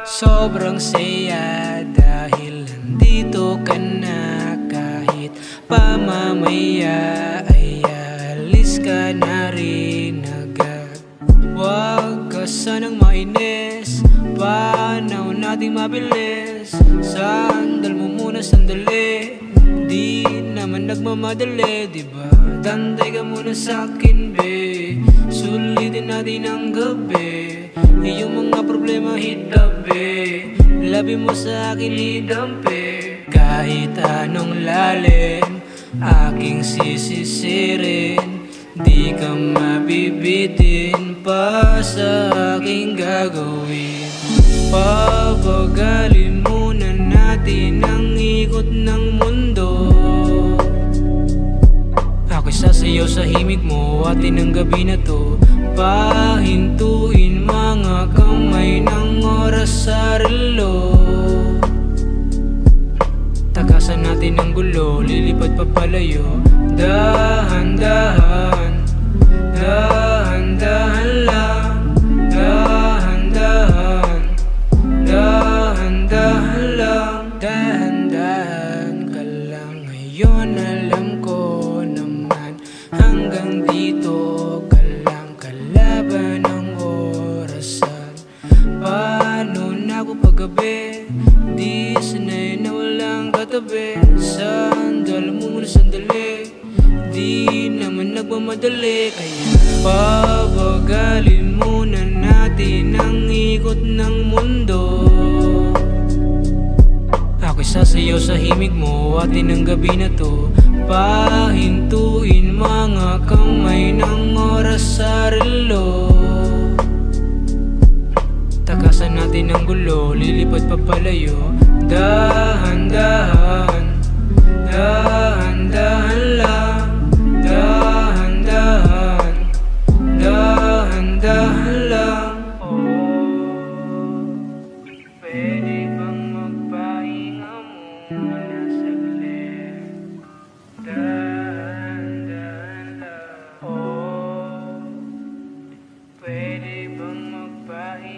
Sobrang saya dahil nandito ka na. Kahit pamamaya ay alis ka na rin agad. Huwag ka sanang mainis, panahon nating mabilis. Sandal mo muna sandali, di naman nagmamadali, diba? Tantay ka muna sa'kin, be. Sulitin natin ang gabi, iyong mga problema hitabi. Labi mo sa akin hidampi. Kahit anong lalim aking sisisirin, di ka mabibitin pa sa aking gagawin. Pabagalin muna natin ang ikot ng mundo. Ako'y sasayaw sa himig mo, atin ang gabi na to. Pahintuin mga kamay ng oras sa relo. Takasan natin ang gulo, lilipad papalayo. Dahan-dahan, dahan-dahan lang. Dahan-dahan, dahan-dahan lang. Dahan-dahan ka lang. Ngayon alam ko naman, hanggang dito ka lang. Kalaban ng orasan. Paano na ako paggabi, di sanay na walang katabi. Sandal mo muna sandali, di naman nagmamadali. Kaya pabagalin muna natin ang ikot ng mundo. Ako'y sasayaw sa himig mo, atin ang gabi na to. Pahintuin mga kamay ng oras sa relo. Takasan natin ang gulo, lilipad papalayo. Dahan-dahan, dahan-dahan lang. Dahan-dahan, dahan-dahan lang. Pwede bang magpahinga muna saglit? Dahan-dahan lang. Pwede bang magpahinga?